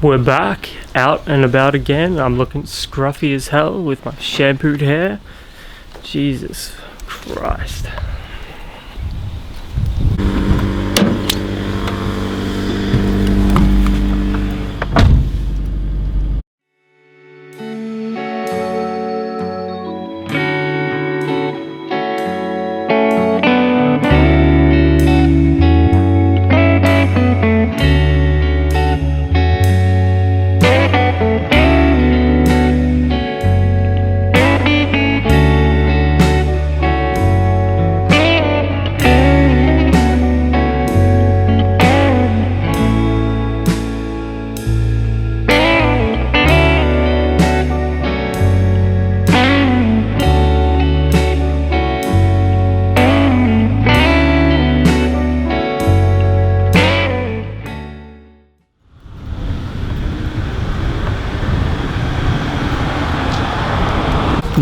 We're back, out and about again. I'm looking scruffy as hell with my shampooed hair. Jesus Christ.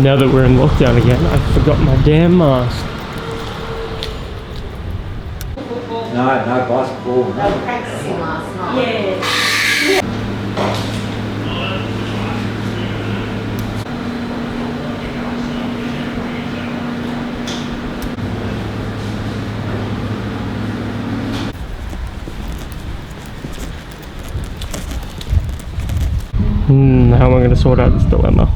Now that we're in lockdown again, I forgot my damn mask. No basketball. They were practicing last night. Yeah. How am I going to sort out this dilemma?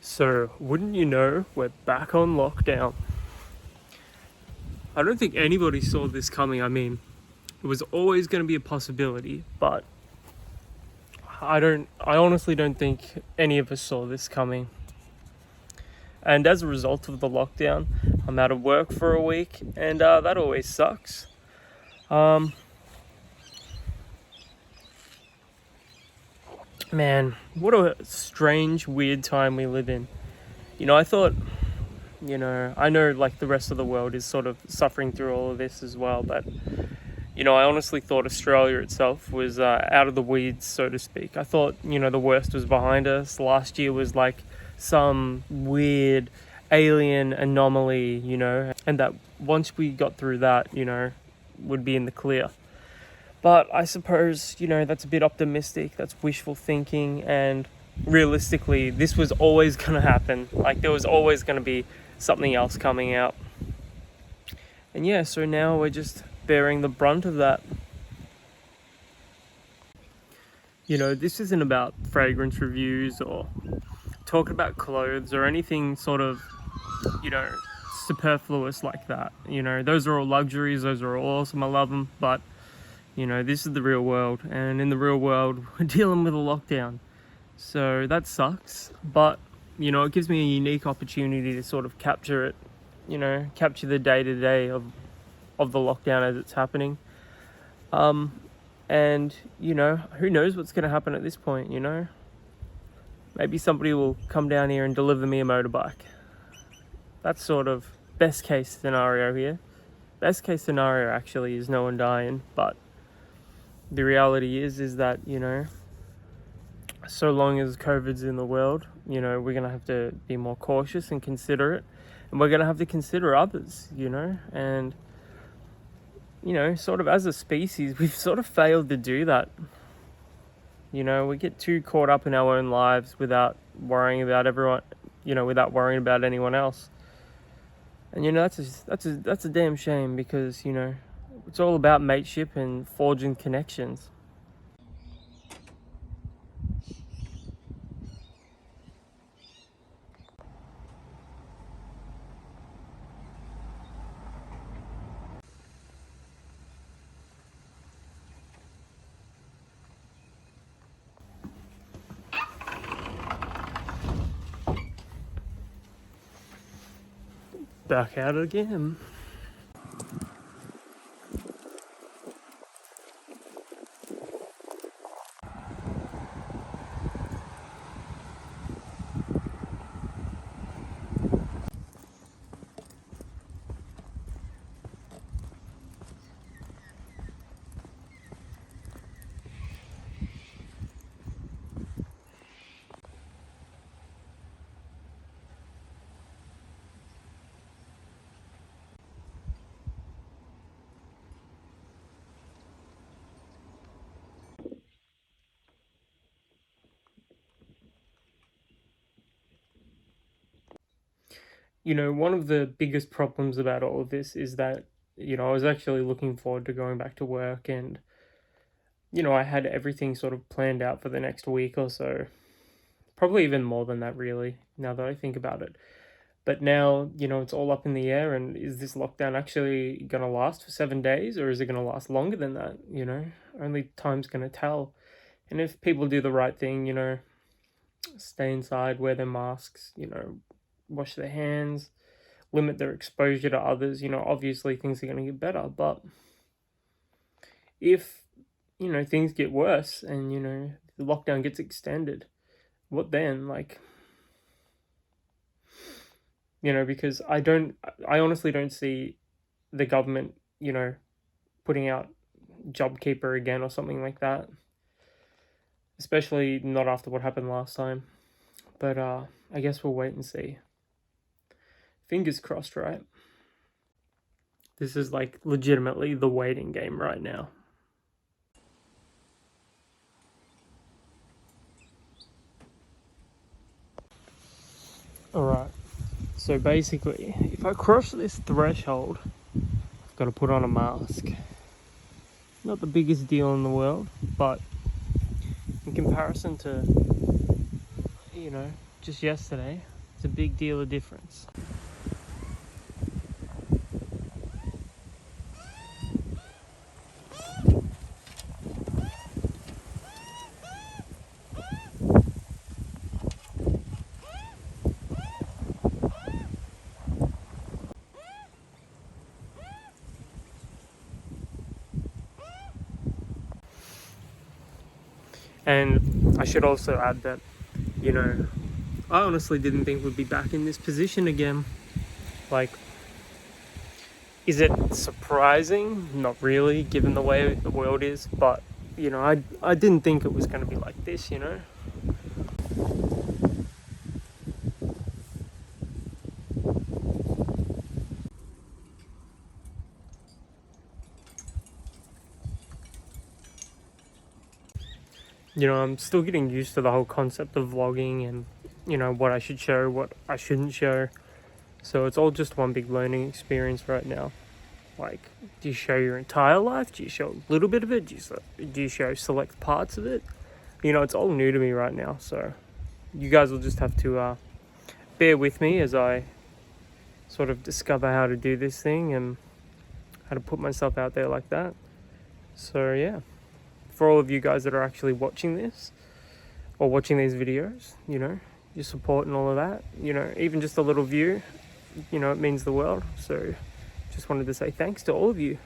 So, wouldn't you know, we're back on lockdown. I don't think anybody saw this coming. I mean, it was always going to be a possibility, but I honestly don't think any of us saw this coming. And as a result of the lockdown, I'm out of work for a week, and that always sucks. Man, what a strange, weird time we live in. You know, I thought, I know like the rest of the world is sort of suffering through all of this as well, but, I honestly thought Australia itself was out of the weeds, so to speak. I thought, the worst was behind us. Last year was like some weird alien anomaly, and that once we got through that, would be in the clear. But I suppose, that's a bit optimistic, that's wishful thinking, and realistically, this was always going to happen. Like, there was always going to be something else coming out. And yeah, so now we're just bearing the brunt of that. This isn't about fragrance reviews or talking about clothes or anything sort of, superfluous like that. Those are all luxuries, those are all awesome, I love them, but this is the real world, and in the real world, we're dealing with a lockdown. So that sucks, but, it gives me a unique opportunity to sort of capture it, capture the day-to-day of the lockdown as it's happening. And, who knows what's going to happen at this point, Maybe somebody will come down here and deliver me a motorbike. That's sort of best case scenario here. Best case scenario actually is no one dying, but the reality is that, so long as COVID's in the world, we're going to have to be more cautious and considerate, and we're going to have to consider others, and, sort of as a species, we've sort of failed to do that. We get too caught up in our own lives without worrying about everyone, without worrying about anyone else. And, that's a damn shame, because, it's all about mateship and forging connections. Back at it again. You know, one of the biggest problems about all of this is that, you know, I was actually looking forward to going back to work, and, you know, I had everything sort of planned out for the next week or so. Probably even more than that, really, now that I think about it. But now, you know, it's all up in the air, and is this lockdown actually going to last for 7 days, or is it going to last longer than that? You know, only time's going to tell. And if people do the right thing, you know, stay inside, wear their masks, you know, wash their hands, limit their exposure to others, you know, obviously things are going to get better. But if, you know, things get worse and, you know, the lockdown gets extended, what then? Like, you know, because I honestly don't see the government, you know, putting out JobKeeper again or something like that. Especially not after what happened last time. But I guess we'll wait and see. Fingers crossed, right? This is like legitimately the waiting game right now. Alright, so basically, if I cross this threshold, I've got to put on a mask. Not the biggest deal in the world, but in comparison to, you know, just yesterday, it's a big deal of difference. And I should also add that, you know, I honestly didn't think we'd be back in this position again. Like, is it surprising? Not really, given the way the world is, but, you know, I didn't think it was going to be like this, you know? You know, I'm still getting used to the whole concept of vlogging and, you know, what I should show, what I shouldn't show. So it's all just one big learning experience right now. Like, do you show your entire life? Do you show a little bit of it? Do you show select parts of it? You know, it's all new to me right now. So you guys will just have to bear with me as I sort of discover how to do this thing and how to put myself out there like that. So yeah, for all of you guys that are actually watching this or watching these videos, you know, your support and all of that, you know, even just a little view, you know, it means the world. So just wanted to say thanks to all of you.